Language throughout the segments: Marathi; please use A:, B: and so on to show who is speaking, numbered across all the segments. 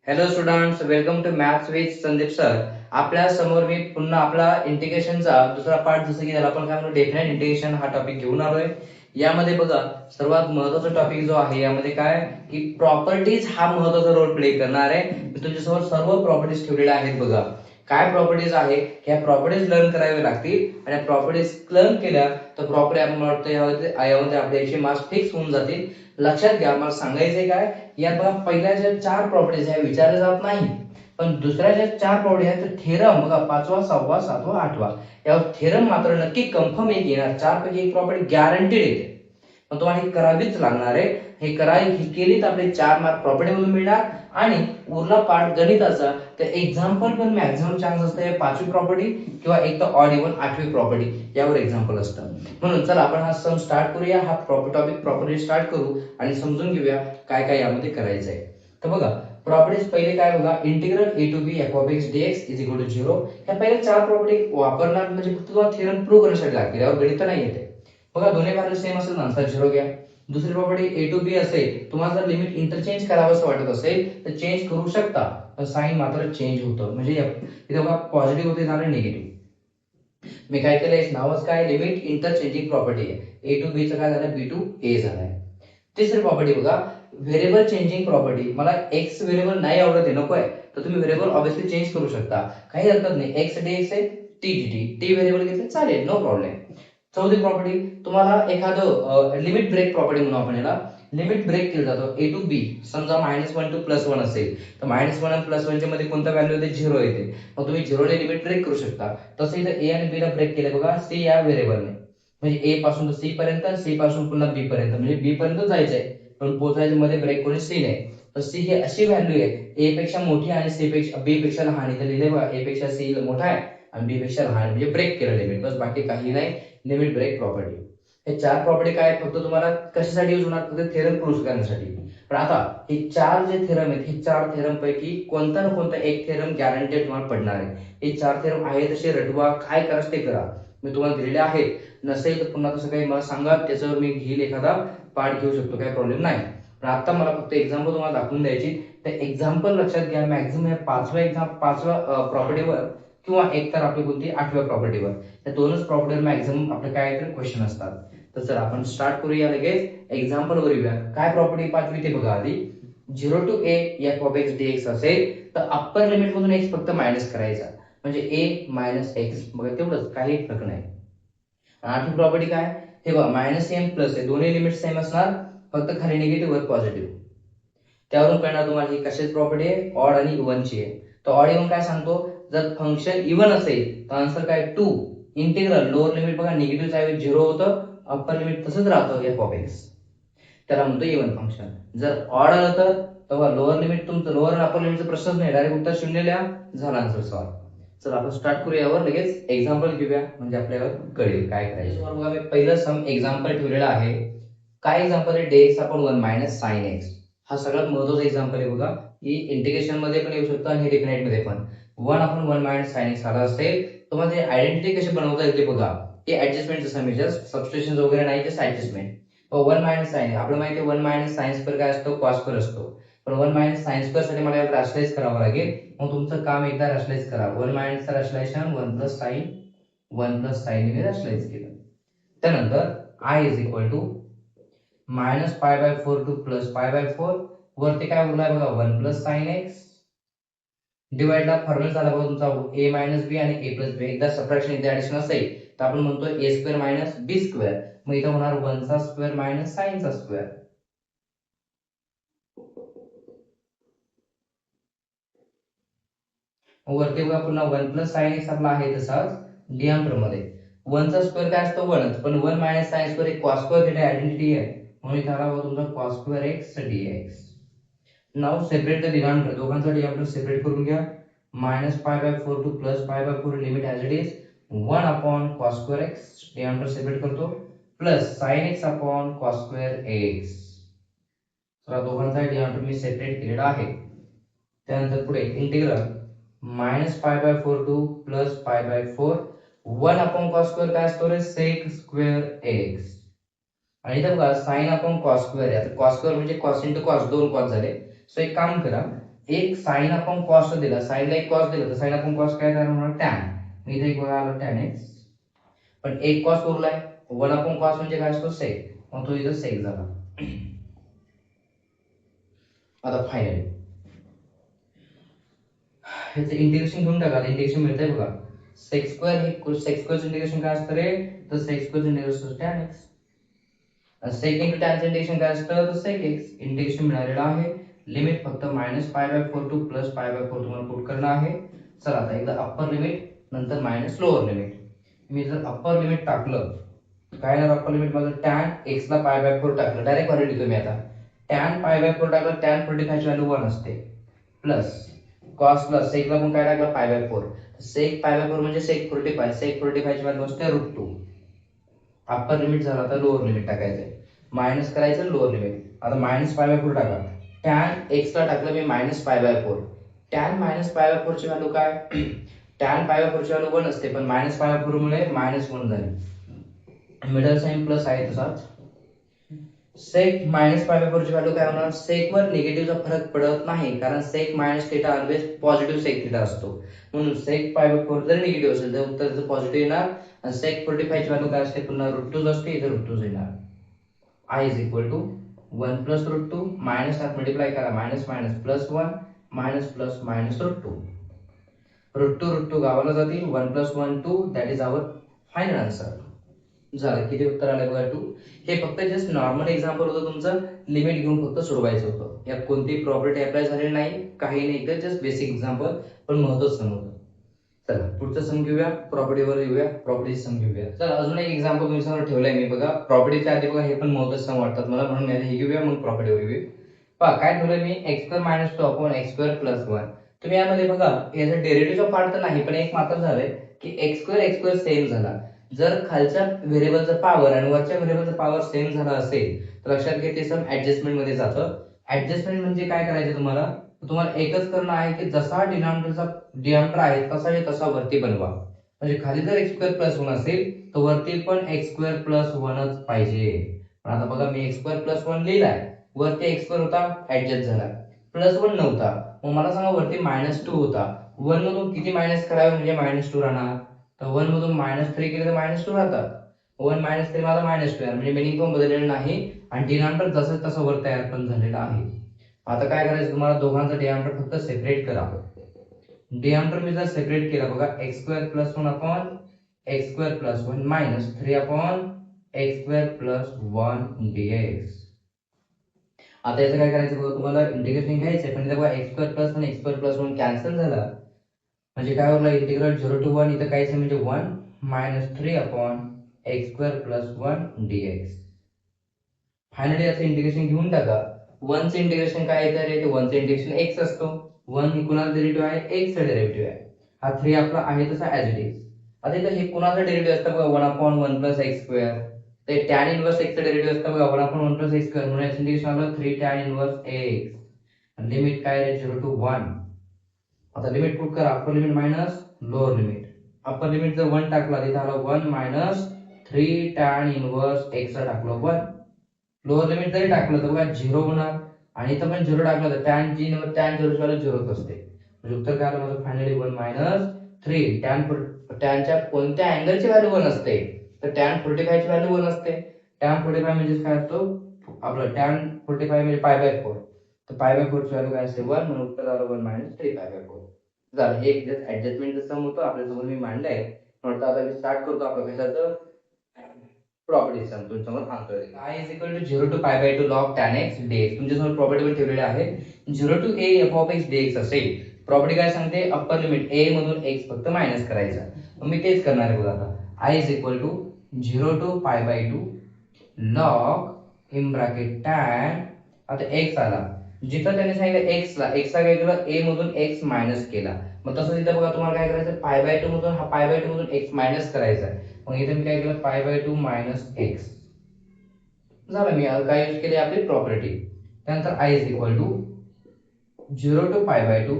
A: Hello students, welcome to maths with Sandeep sir. आपल्या समोर मी पुन्हा आपला इंटिग्रेशनचा दुसरा पार्ट, जसं की त्याला आपण काय म्हणतो डेफिनेट इंटिग्रेशन, हा टॉपिक घेऊन आलोय. यामध्ये बघा, सर्वात महत्त्वाचा टॉपिक जो आहे यामध्ये काय की प्रॉपर्टीज हा महत्त्वाचा रोल प्ले करणार आहे. मी तुमच्यासमोर सर्व प्रॉपर्टीज ठेवलेल्या आहेत. बघा काय प्रॉपर्टीज आहे, ह्या प्रॉपर्टीज लर्न करावे लागतील आणि प्रॉपर्टीज लर्न केल्या तर प्रॉपर्टी आपण वाटतं यामध्ये आपले 100 मार्क्स फिक्स होऊन जातील. लक्षात घ्या, मला सांगायचंय काय, यात बघा पहिल्या ज्या 4 प्रॉपर्टीज ह्या विचारल्या जात नाही, पण दुसऱ्या ज्या 4 प्रॉपर्टी आहेत तर थेरम बघा 5वा 6वा 7वा 8वा यावर थेरम मात्र नक्की कन्फर्म एक येणार. 4 पैकी एक प्रॉपर्टी गॅरंटीड येते, पण तुम्हाला ही करावीच लागणार आहे. हे केली तर आपले 4 मार्क प्रॉपर्टी मधून मिळणार आणि उरला पार्ट गणिताचा तर एक्झाम्पल पण मॅक्झिमम चान्स असते 5वी प्रॉपर्टी किंवा एक तर ऑड इव्हन 8वी प्रॉपर्टी यावर एक्झाम्पल असतं. म्हणून चला आपण हा सम स्टार्ट करूया, हा टॉपिक प्रॉपर्टी स्टार्ट करू आणि समजून घेऊया काय काय यामध्ये करायचं आहे. तर बघा प्रॉपर्टीज पहिले काय बघा, integral a to b f of x dx is equal to 0. ह्या पहिल्या 4 प्रॉपर्टी वापरणार म्हणजे फक्त तुम्हाला थेरम प्रूव्ह करण्यासाठी लागतील, यावर गणित नाही येते. बघा दोन्ही व्हॅल्यू सेम असेल, आन्सर 0 घ्या. दुसरी प्रॉपर्टी a to b असेल, तुम्हाला जर लिमिट इंटरचेंज करावंसं वाटत असेल तर चेंज करू शकता, पण साइन मात्र चेंज होतं. म्हणजे इथे बघा पॉझिटिव्ह होते झालं निगेटिव्ह. मी काय केलंय, नावच काय, लिमिट इंटरचेंजिंग प्रॉपर्टी आहे. a to b चं काय झालं, b to a झालंय. तिसरी प्रॉपर्टी बघा, व्हेरिएबल चेंजिंग प्रॉपर्टी. मला एक्स व्हेरिएबल नाही आवडत आहे, नको आहे, तर तुम्ही व्हेरिएबल ऑब्विसली चेंज करू शकता, काही हरकत नाही. एक्स dx आहे, टी dt टी व्हेरिएबल घेतलं चालेल, नो प्रॉब्लेम. चौथी प्रॉपर्टी, तुम्हाला एखादं लिमिट ब्रेक प्रॉपर्टी म्हणून आपण याला, लिमिट ब्रेक केलं जातं ए टू बी. समजा -1 टू +1 असेल तर -1 आणि +1 च्या मध्ये कोणता व्हॅल्यू येते, 0 येते. मग तुम्ही 0 ने लिमिट ब्रेक करू शकता. तसं इथं ए आणि बी ला ब्रेक केलं बघा, सी या व्हेरिएबलने, म्हणजे ए पासून सी पर्यंत, सी पासून पुन्हा बी पर्यंत, म्हणजे बी पर्यंत जायचंय पण पोहोचायचं मध्ये ब्रेक कोणी सी ने. तर सी ही अशी व्हॅल्यू आहे, ए पेक्षा मोठी आणि सी पेक्षा बी पेक्षा लहान. इथे लिहिले बघा, ए पेक्षा सी मोठा आहे आणि बी पेक्षा लहान, म्हणजे ब्रेक केलं लिमिट, बस बाकी काही नाही. Limit break property. हे 4 प्रॉपर्टी काय फक्त तुम्हाला कशासाठी यूज होणार, फक्त थेरम प्रूव्ह करण्यासाठी. पण आता हे 4 जे थेरम आहेत, हे 4 थेरम पैकी कोणता ना कोणता एक थेरम गॅरंटेड तुम्हाला पडणार आहे. हे 4 थेरम आहे तसे रटवा, काय करायचं ते करा, मी तुम्हाला दिलेले आहे. नसेल तर पुन्हा तसं काही मला सांगा, त्याच्यावर मी घेईल एखादा पार्ट घेऊ शकतो, काही प्रॉब्लेम नाही. पण आता मला फक्त एक्झाम्पल तुम्हाला दाखवून द्यायची. तर एक्झाम्पल लक्षात घ्या, मॅक्झिमम या 5व्या प्रॉपर्टीवर किंवा एक तर आपली कोणती 8व्या प्रॉपर्टीवर, या दोनच प्रॉपर्टीवर मॅक्झिमम आपले काय तर क्वेश्चन असतात. तर चला आपण स्टार्ट करूया लगेच एक्झाम्पल वर येऊया. काय प्रॉपर्टी 5वी ते बघा आधी. 0 to a f of x dx असेल तर अप्पर लिमिट मधून x फक्त मायनस करायचा, म्हणजे a मायनस एक्स, बघा तेवढंच, काही फरक नाही. आठवी प्रॉपर्टी काय, हे बघा मायनस एम प्लस आहे, दोन्ही लिमिट सेम असणार, फक्त खाली निगेटिव्ह वर पॉझिटिव्ह. त्यावरून कळणार तुम्हाला ही कशाची प्रॉपर्टी आहे, ऑड आणि इव्हनची आहे. तर ऑड इव्हन काय सांगतो, जर फंक्शन इव्हन असेल तर आन्सर काय 2. इंटिग्रल लोअर लिमिट बघा निगेटिव्ह ऐवजी 0 होतं, अप्पर लिमिट तसंच राहतं एफ ऑफ एक्स, त्याला म्हणतो इव्हन फंक्शन. जर ऑड आलं तर तेव्हा लोअर लिमिट तुमचं, लोअर आणि अप्पर लिमिटचा प्रश्नच नाही, डायरेक्ट उत्तर 0 लिहा, झाला आन्सर सॉल्व. चला आपण स्टार्ट करूया, यावर लगेच एक्झाम्पल घेऊया म्हणजे आपल्याला कळेल काय करायचं. बघा मी पहिलं सम एक्झाम्पल ठेवलेलं आहे. काय एक्झाम्पल आहे, dx upon 1 minus sine x. हा सगळ्यात महत्त्वाचा एक्झाम्पल आहे बघा, की इंटिग्रेशन मध्ये पण येऊ शकतो आणि डेफिनेट मध्ये पण. 1 अपॉन 1 मायनस साइन एक्स आला असेल तर मग आयडेंटिटी कशी बनवता येते बघा, हे ऍडजस्टमेंटचं सम आहे, जस्ट सबस्टिट्यूशन वगैरे नाही, जस्ट ऍडजस्टमेंट. 1 मायनस साइन, आपल्याला माहिती आहे 1 मायनस साइन स्क्वेअर काय असतो, कॉस स्क्वेअर असतो. पण 1 मायनस साइन स्क्वेअर साठी मला रॅशनलाइज करावं लागेल. मग तुमचं काम एकदा रॅशनलाइज करा, 1 minus rationalisation 1 plus sine, 1 plus sine ने रॅशनलाइज केलं. त्यानंतर I is equal to -π/4 to plus π/4, वरती काय उरलाय बघा 1 प्लस साइन एक्स, डिवाइडला फॉर्म्युला झाला बघा तुमचा a मायनस बी आणि a प्लस बी. एकदा सबट्रॅक्शन एकदा ऍडिशन असेल तर आपण म्हणतो a square minus B square, मग इथं होणार 1 चा स्क्वेअर मायनस साइन चा स्क्वेअर. वरती बघा पुन्हा 1 प्लस साइन एक्स आपला आहे तसाच डिनॉमिनेटर मध्ये. 1 चा स्क्वेअर काय असतो 1च, पण 1 मायनस साइन स्क्वेअर एक कॉस स्क्वेअर थिटा आयडेंटिटी आहे, म्हणून इथे आला बघा तुमचा cos square X dx. Now separate the denominator, दोघांचा डिनॉमिनेटर सेपरेट करून घ्या. -π/4 to plus π/4 limit as it is 1 upon cos square X, denominator separate करतो, plus sine X upon cos square X. तर दोघांचा डिनॉमिनेटर मी सेपरेट केलेला आहे. त्यानंतर पुढे integral -π/4 to plus π/4 1 upon cos square काय असतो रे, सेक स्क्वेअर एक्स. आणि इथं बघा साइन अपॉन कॉस स्क्वेअर आहे, आता कॉस स्क्वेअर म्हणजे कॉस इंटू कॉस, दोन कॉस झाले. सो एक काम करा, एक साइन अपॉन कॉस दिला, साइनला एक कॉस दिला तर साइन अपॉन कॉस काय तयार होणार टॅन. मी इथे एक बघा आलं टॅन एक्स, पण एक कॉस उरलाय, वन अपॉन कॉस म्हणजे काय असतो सेक, मग तो इथं सेक झाला. आता फायनली ह्याचं इंटिग्रेशन घेऊन टाका, इंटिग्रेशन मिळतंय बघा. सेक स्क्वेअर हे सेक स्क्वेअरचं इंटिग्रेशन काय असतं रे, तर सेक स्क्वेअरचं इंटिग्रेशन टॅन एक्स. सेक इंटू टॅनचं इंटिग्रेशन काय असतं, तर सेक एक्स. इंटिग्रेशन मिळालेलं आहे. लिमिट फक्त -π/4 टू +π/4 तुम्हाला पुट करणं आहे. चला आता एकदा अप्पर लिमिट नंतर मायनस लोअर लिमिट. मी जर अप्पर लिमिट टाकलं काय येणार, अप्पर लिमिट माझं टॅन एक्स ला π/4 टाकलं, डायरेक्ट व्हॅल्यू लिहितो मी आता. टॅन π/4 टाकलं, टॅन 45 ची व्हॅल्यू 1 असते, प्लस कॉस प्लस सेकला पण काय टाकलं π/4, सेक π/4 म्हणजे सेक 45, सेक 45 ची व्हॅल्यू असते √2. अप्पर लिमिट झाला, आता लोअर लिमिट टाकायचंय, मायनस करायचं लोअर लिमिट. आता -π/4 टाका, टॅन एक्स ला टाकलं मी -π/4, टॅन -π/4 ची व्हॅल्यू काय, टॅन π/4 ची व्हॅल्यू 1 असते, पण -π/4 मुळे -1 झाली, मिडल साइन प्लस आहे तसाच. सेक -π/4 ची व्हॅल्यू काय होणार, सेक वर निगेटिव्हचा फरक पडत नाही, कारण sec minus theta always positive sec theta असतो, म्हणून सेक π/4 जर निगेटिव्ह असेल तर उत्तर पॉझिटिव्ह येणार. आणि सेक 45 ची व्हॅल्यू काय असते, पुन्हा √2 असते, इथे √2 येणार. I is equal to 1 plus √2, minus आत मल्टिप्लाय करा, minus minus plus 1, minus plus minus √2, √2 गावाला जातील, 1 plus 1 2, that is our final answer. झालं, किती उत्तर आलं बघा 2. हे फक्त जस्ट नॉर्मल एक्झाम्पल होतं तुमचं, लिमिट घेऊन फक्त सोडवायचं होतं, यात कोणतीही प्रॉपर्टी अप्लाय झालेली नाही, काही नाही, तर जस्ट बेसिक एक्झाम्पल, पण महत्त्वाचं सम होतं. चला पुढचं सम घेऊया, प्रॉपर्टीवर येऊया, प्रॉपर्टी सम घेऊया. चला अजून एक एक्झाम्पल तुमच्यासमोर ठेवलंय मी बघा, प्रॉपर्टीच्या आधी बघा हे पण महत्त्वाचं सम वाटतात मला, म्हणून मी हे घेऊया मग प्रॉपर्टीवर येऊया. पहा काय ठेवलंय मी, x² - 2 अपॉन x² + 1. तुम्ही यामध्ये बघा याचा डेरिव्हेटिव्हचा पार्ट तर नाही, पण एक मात्र झालंय की x² सेम झाला. जर खालच्या व्हेरिएबलचा पॉवर आणि वरच्या व्हेरिएबलचा पॉवर सेम झाला असेल तर लक्षात घ्या ते सम ऍडजस्टमेंट मध्ये जातं. ऍडजस्टमेंट म्हणजे काय करायचं तुम्हाला, तुम्हाला एकच करणं आहे की जसा डिनॉमिनेटर आहे तसा वरती बनवा. म्हणजे खाली जर x² + 1 असेल तर वरती पण x² + 1च पाहिजे. पण आता बघा मी x² + 1 लिहिलाय, वरती x² होता ऍडजस्ट झाला, +1 नव्हता, मग मला सांगा वरती -2 होता, 1 मधून किती मायनस करावे म्हणजे -2 राहणार, तर 1 मधून -3 केले तर -2 राहतात, 1 - 3 माझा -2 आहे, म्हणजे मिनिंग पण बदललेलं नाही आणि डिनॉमिनेटर जसं तसं वर तयार पण झालेलं आहे. आता काय करायचं तुम्हाला, दोघांचा डिनॉमिनेटर फक्त सेपरेट करा. डिनॉमिनेटर मी जर सेपरेट केला बघा, x² + 1 upon x² + 1 minus 3 upon x² + 1 dx. आता याचं काय करायचं बघा, तुम्हाला इंटिग्रेशन घ्यायचंय, पण इथे बघा x² + 1 x² + 1 कॅन्सल झाला, म्हणजे काय होईल, इंटिग्रल 0 to 1, इथं काहीच म्हणजे 1 minus 3 upon x² + 1 dx. Finally याचं इंटिग्रेशन घेऊन टाका, 1 चं इंटिग्रेशन काय येतं रे, 1 चं इंटिग्रेशन x असतो, 1 ही कुणाचा डेरिव्हेटिव्ह आहे, x चा डेरिव्हेटिव्ह आहे, हा 3 आपला आहे तसा ऍज इट इज. आता इथं हे कुणाचा डेरिव्हेटिव्ह असतं बघा, 1/1 + x², ते tan इनवर्स x चं डेरिव्हेटिव्ह असतं बघा, 1/1 + x², म्हणून याचं इंटिग्रेशन आलं 3 tan इनवर्स x. लिमिट काय रे, 0 to 1. आता लिमिट पुट करा, upper limit minus lower limit. Upper limit जर 1 टाकला तिथे आला 1 मायनस 3 tan इनवर्स x ला टाकलं 1. लोअर लिमिट जरी टाकलं तर बघा 0 होणार, आणि इथं पण 0 टाकलं तर tan 0 ची व्हॅल्यू 0च असते, म्हणजे उत्तर काय आलं माझं फायनली 1 मायनस 3. टॅनच्या कोणत्या अँगलची व्हॅल्यू 1 असते, तर tan 45 ची व्हॅल्यू 1 असते. tan 45 म्हणजे काय असतो आपलं, tan 45 म्हणजे π/4, तर π/4 ची व्हॅल्यू काय असते 1, म्हणून उत्तर आलं 1 - 3π/4. झालं, हे एक जस्ट ऍडजस्टमेंटचं सम होतं आपल्या समोर मी मांडलंय. म्हणून आता मी स्टार्ट करतो आपलं कशाचं, प्रॉपर्टी सम तुमच्यासमोर आणतोय. I is equal to 0 to π/2 log tan x dx. तुमच्यासमोर प्रॉपर्टी पण ठेवलेली आहे, 0 to a f of x dx असेल. प्रॉपर्टी काय सांगते, अप्पर लिमिट a मधून x फक्त मायनस करायचा, मग मी तेच करणार आहे बघा आता. I is equal to 0 to π/2 log in bracket tan, आता x आला, जिथं त्याने सांगितलं x ला काय केलं, a मधून x मायनस केला, मग तसं तिथं बघा तुम्हाला काय करायचं, π/2 मधून हा π/2 मधून x मायनस करायचा आहे, मग इथे मी काय केलं π/2 मायनस x. झालं, मी काय यूज केली आपली प्रॉपर्टी. त्यानंतर I is equal to 0 to π/2.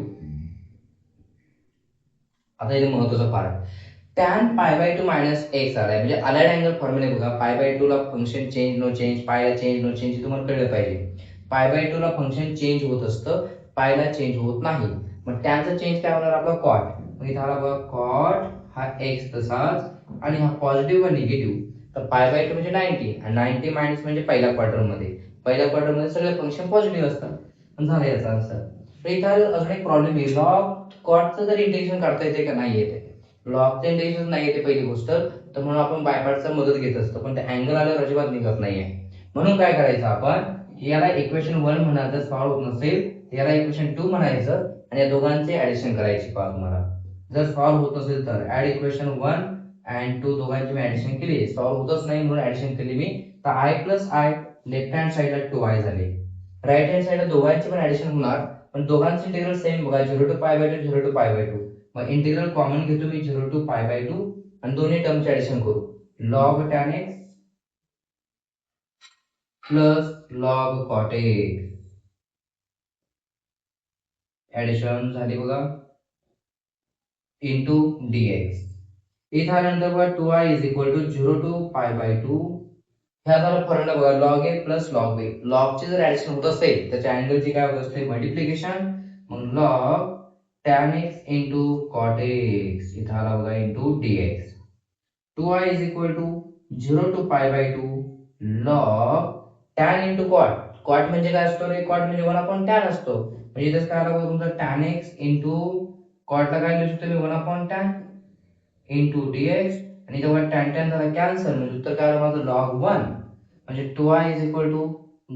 A: आता इथे महत्वाचा पार्ट, tan π/2 मायनस x आलाय, म्हणजे अलाइड अँगल फॉर्म्युले बघा, π/2 ला फंक्शन चेंज नो चेंज, पाय ला चेंज नो चेंज, तुम्हाला कळलं पाहिजे. π/2 ला फंक्शन चेंज होत असतं, पायला चेंज होत नाही. मग त्यांचा चेंज काय होणार आपला कॉट. मग इथे आला बघा कॉट हा एक्स तसाच आणि हा पॉझिटिव्ह व निगेटिव्ह. तर पाय बाय 2 म्हणजे 90 आणि 90 मायनस म्हणजे पहिल्या क्वार्टर मध्ये सगळे फंक्शन पॉझिटिव्ह असतात. पण झालं याचा आन्सर. तर इथे अजून एक प्रॉब्लेम आहे, लॉग कॉटचं जर इंटिग्रेशन काढता येते का नाही येते. लॉगचं इंटिग्रेशन नाही येते पहिली गोष्ट, तर म्हणून आपण बाय पार्टचा मदत घेत असतो, पण ते अँगल आल्यावर अजिबात निघत नाहीये. म्हणून काय करायचं आपण, याला इक्वेशन 1 म्हणायचं, सॉल्व्ह होत नसेल याला इक्वेशन 2 म्हणायचं आणि या दोघांचे ऍडिशन करायची पहा तुम्हाला. जर सॉल्व्ह होत असेल तर ऍड इक्वेशन 1 अँड 2 दोघांची मी ऍडिशन केली. सॉल्व्ह होतच नाही म्हणून ऍडिशन केली मी. तर I plus I left hand साइडला 2i झाले. राईट हँड साइडला दोघांची पण ऍडिशन होणार, पण दोघांचे इंटिग्रल सेम बघा, 0 to pi by 2 0 to pi by 2. मग इंटिग्रल कॉमन घेतो मी 0 टू पाय बाय 2 आणि दोन्ही टर्मचे ऍडिशन करू. Log tan x plus log cot x addition झाली बघा इंटू dx. इथे आल्यानंतर बघा 2i is equal to 0 to pi by 2. ह्या झाला फॉर्म्युला बघा, log A plus log B. लॉगचे जर ऍडिशन होत असेल त्याच्या अँगलची काय होत असते मल्टिप्लिकेशन. मग log tan x into cot x इथे आला बघा into dx. 2i is equal to 0 to pi by 2 log tan into cot. cot म्हणजे काय असतो रे, cot म्हणजे 1 अपॉन tan असतो. म्हणजे इथेच काय आला बघा तुमचा tan x इंटू cot ला काय लिहू शकतो मी 1 अपॉन tan इंटू dx. आणि जेव्हा tan tan झाला कॅन्सल म्हणजे उत्तर काय आलं माझं लॉग 1. म्हणजे 2i is equal to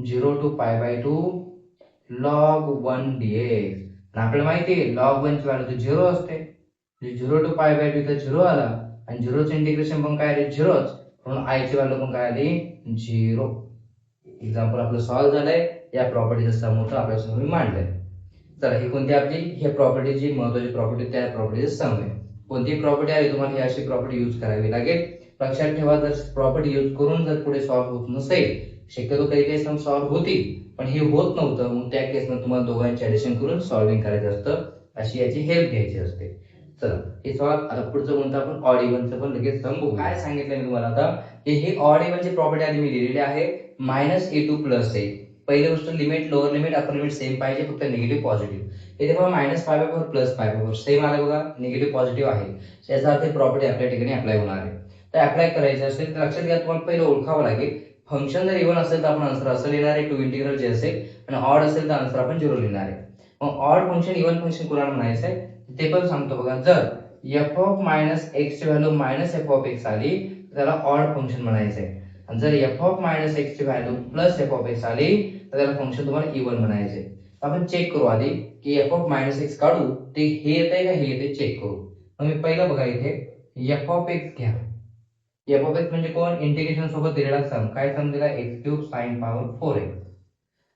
A: 0 to pi by 2 log 1 dx. आणि आपल्याला माहिती आहे लॉग 1 ची व्हॅल्यू 0 असते. म्हणजे 0 टू पाय बाय 2 इथं 0 आला आणि 0 चं इंटिग्रेशन पण काय आले 0च, म्हणून i ची व्हॅल्यू पण काय आली 0. एक्झाम्पल आपलं सॉल्व्ह झालंय. या प्रॉपर्टीचं सम होतं आपल्या समोर मी मांडलंय. चला ही कोणती आपली, ही प्रॉपर्टीची महत्वाची प्रॉपर्टी, त्या प्रॉपर्टीचं सम आहे. कोणती प्रॉपर्टी आली तुम्हाला ही अशी प्रॉपर्टी यूज करावी लागेल. लक्षात ठेवा, जर प्रॉपर्टी यूज करून जर पुढे सॉल्व्ह होत नसेल, शक्यतो काही काही सम सॉल्व्ह होतील पण हे होत नव्हतं, मग त्या केसमध्ये तुम्हाला दोघांचे ऍडिशन करून सॉल्व्हिंग करायचं असतं. अशी याची हेल्प घ्यायची असते. चला हे सॉल्व्ह. आता पुढचं कोणतं आपण ऑड इव्हनचं पण लगेच सम बघू. काय सांगितलं मी तुम्हाला आता की हे ऑड इव्हनची प्रॉपर्टी आधी मी लिहिलेली आहे -a2 प्लस a. पहिली गोष्ट limit lower limit upper limit same पाहिजे, फक्त निगेटिव्ह पॉझिटिव्ह. इथे बघा -π/4 प्लस π/4 सेम आलं बघा, निगेटिव्ह पॉझिटिव्ह आहे. याचा अर्थ प्रॉपर्टी आपल्या ठिकाणी अप्लाय होणार आहे. तर अप्लाय करायचं असेल तर लक्षात घ्या, तुम्हाला पहिलं ओळखावं लागेल. फंक्शन जर इव्हन असेल तर आपण आन्सर असं लिहिणार आहे 2 इंटिग्रल जे असेल, आणि ऑड असेल तर आन्सर आपण 0 लिहिणार आहे. मग ऑड फंक्शन इव्हन फंक्शन कुणाला म्हणायचं आहे ते पण सांगतो बघा. जर f ऑफ मायनस एक्स ची value minus F of x आली तर त्याला ऑड फंक्शन म्हणायचं आहे. आणि जर f ऑफ मायनस एक्स ची value plus F of x आली तर त्याला फंक्शन तुम्हाला इव्हन म्हणायचे. आपण चेक करू आधी की एफ ऑफ मायनस एक्स काढू ते हे येतंय का हे येते चेक करू. मग मी पहिलं बघा इथे एफ ऑफ एक्स घ्या. एफ ऑफ एक्स म्हणजे कोण, इंटिग्रेशन सोबत दिलेला सम. काय सम दिला, x cube sign power 4x.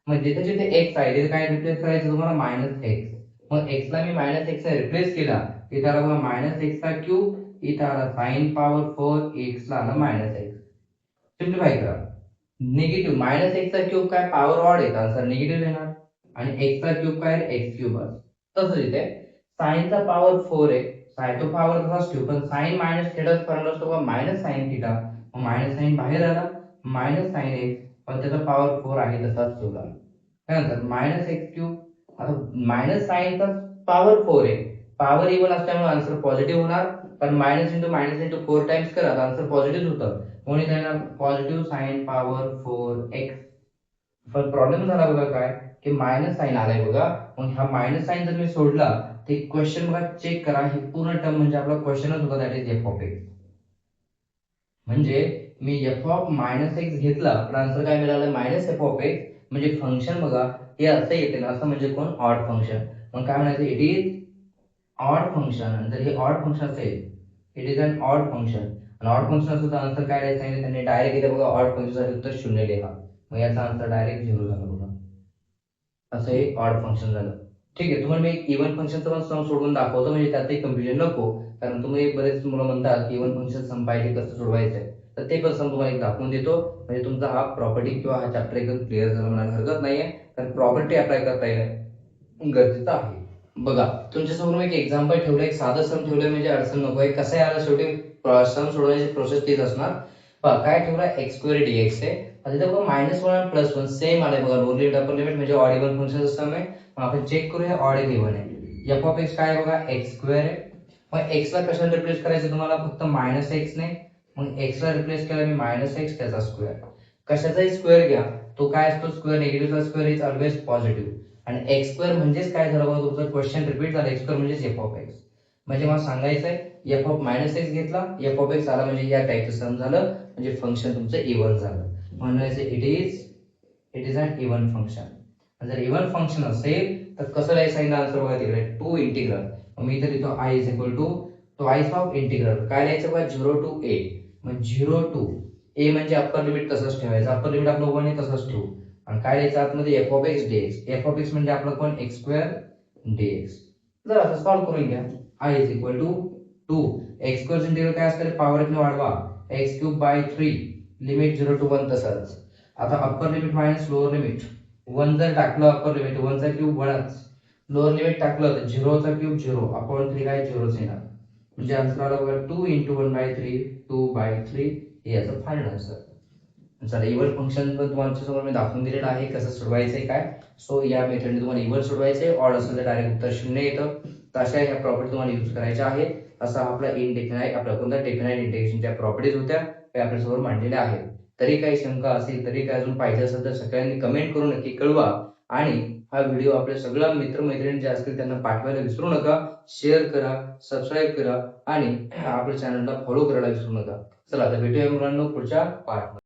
A: मग जिथे जिथे एक्स आहे तिथे काय रिप्लेस करायचं तुम्हाला मायनस एक्स. मग एक्स ला मी मायनस एक्स ने रिप्लेस केला, इथे आला बघा मायनस एक्स चा क्यूब, इथे आला साइन पॉवर 4, एक्स ला आला मायनस एक्स. सिम्प्लिफाय करा. निगेटिव्ह मायनस एक्स चा क्यूब काय पॉवर ऑड आहे, आन्सर निगेटिव्ह येणार. आणि एक्स चा क्यूब काय एक्स क्यूब. तसंच इथे साइन चा पॉवर 4 आहे, साइन तो पॉवर तसाच ठेवू, पण साइन मायनस थिटाचा फरक असतो का मायनस साइन थिटा. मग मायनस साइन बाहेर आला, मायनस साइन एक्स, पण त्याचा पॉवर 4 आहे तसाच ठेवला. त्यानंतर मायनस एक्स क्यूब. आता मायनस साइनचा पॉवर 4 आहे, पॉवर इव्हन असल्यामुळे आन्सर पॉझिटिव्ह होणार. पण मायनस इंटू 4 टाइम्स करा तर आन्सर पॉझिटिव्ह होतं, म्हणून त्यांना पॉझिटिव्ह साइन पॉवर 4 एक्स. पण प्रॉब्लेम झाला बघा काय की मायनस साइन आलाय बघा. मग हा मायनस साइन जर मी सोडला ते क्वेश्चन बघा चेक करा, ही पूर्ण टर्म म्हणजे आपला क्वेश्चनच होता, that is F of X. म्हणजे मी एफ ऑफ मायनस एक्स घेतला पण आन्सर काय मिळालं मायनस एफ ऑफ एक्स. म्हणजे फंक्शन बघा हे असं येते ना, असं म्हणजे कोण ऑड फंक्शन. मग काय म्हणायचं, इट इज ऑड फंक्शन. जर हे ऑड फंक्शन असेल it is an odd function. आणि ऑड फंक्शन असेल तर आन्सर काय द्यायचं सांगितलं त्यांनी डायरेक्ट इथे बघा ऑड फंक्शनसाठी उत्तर 0 लिहा. मग याचा आन्सर डायरेक्ट 0 झाला बघा. असं हे ऑड फंक्शन झालं. ठीक आहे, तुम्हाला मी इव्हन फंक्शनचं पण सम सोडवून दाखवतो म्हणजे त्यातही कन्फ्युजन नको. कारण तुम्ही बरेच मुलं म्हणतात की इव्हन फंक्शन सम पाहिजे कसं सोडवायचं आहे, तर ते पण सम तुम्हाला एक दाखवून देतो. म्हणजे तुमचा हा प्रॉपर्टी किंवा हा चॅप्टर एकदम क्लिअर झाला म्हणायला हरकत नाहीये. कारण प्रॉपर्टी अप्लाय करता येणं गरजेचं आहे. बघा तुमच्यासमोर मी एक एक्झाम्पल ठेवलं, एक साधं सम ठेवलंय म्हणजे अडचण नको आहे. कसं आहे आता शेवटी सम सोडवण्याची प्रोसेस तीच असणार. पहा काय ठेवला एक्स स्क्वेअर डीएक्स आहे. आता इथे बघा -1 आणि +1 सेम आलंय बघा, लोअर लिमिट अपर लिमिट म्हणजे ऑड इव्हन फंक्शनचं सम आहे. मग आपण चेक करूया ऑड आहे इव्हन आहे. एफ ऑफ एक्स काय आहे बघा एक्स स्क्वेअर आहे. मग एक्स ला कशाला रिप्लेस करायचं तुम्हाला फक्त मायनस एक्स ने. मग एक्स ला रिप्लेस केला मी मायनस एक्स त्याचा स्क्वेअर. कशाचाही स्क्वेअर घ्या तो काय असतो स्क्वेअर निगेटिव्हचा स्क्वेअर इज ऑलवेज पॉझिटिव्ह. आणि एक्स स्क्वेअर म्हणजेच काय झालं बघा तुमचं क्वेश्चन रिपीट झालं एक्स स्क्वेअर म्हणजेच एफ ऑफ एक्स. म्हणजे मला सांगायचं आहे एफ ऑफ मायनस एक्स घेतला एफ ऑफ एक्स आला म्हणजे या टाईपचं सम झालं म्हणजे फंक्शन तुमचं इव्हन झालं. म्हणायचं it is an even function. जर इव्हन फंक्शन असेल तर कसं लिहायचं आहे आन्सर बघा तिकडे टू इंटिग्रल. मी इथे लिहितो I is equal to twice of integral काय लिहायचं बघा 0 टू a. मग 0 टू a म्हणजे अप्पर लिमिट तसंच ठेवायचं अप्पर लिमिट आपलं 1 आहे तसंच ठेवू. आणि काय लिहायचं आतमध्ये F of x dx. F of X म्हणजे आपलं कोण एक्स स्क्वेअर dx. जर असं सॉल्व्ह करून घ्या I is equal to 2 x square integral काय असतं पॉवर ने वाढवा x cube by 3 limit 0 to 1 तसंच. आता upper limit minus lower limit 1 जर टाकलं अप्पर लिमिट 1 चा क्यूब वळाच लोअर लिमिट टाकलं तर 0 चा क्यूब 0 अपॉन 3 काय 0 येणार. म्हणजे आन्सर आला बघा 2 into 1/3 2/3 हे याचं फायनल आन्सर. चला इव्हन फंक्शन पण तुमच्या समोर मी दाखवून दिलेलं आहे कसं सोडवायचंय काय. सो या मेथडने तुम्हाला इव्हन सोडवायचंय ऑड असेल तर डायरेक्ट उत्तर 0 येतं. तशा ह्या प्रॉपर्टी तुम्हाला यूज करायच्या आहेत. असा आपला इनडेफिनाइट आपला कोणता डेफिनाइट इंटिग्रेशनच्या प्रॉपर्टीज होत्या ते आपल्या समोर मांडलेल्या आहेत. तरी काही शंका असेल तरी काही अजून पाहिजे असेल तर सगळ्यांनी कमेंट करून नक्की कळवा. आणि हा व्हिडिओ आपल्या सगळ्या मित्रमैत्रिणी जे असतील त्यांना पाठवायला विसरू नका. शेअर करा सबस्क्राईब करा आणि आपल्या चॅनलला फॉलो करायला विसरू नका. चला आता भेटूया मुलांना पुढच्या पार्ट.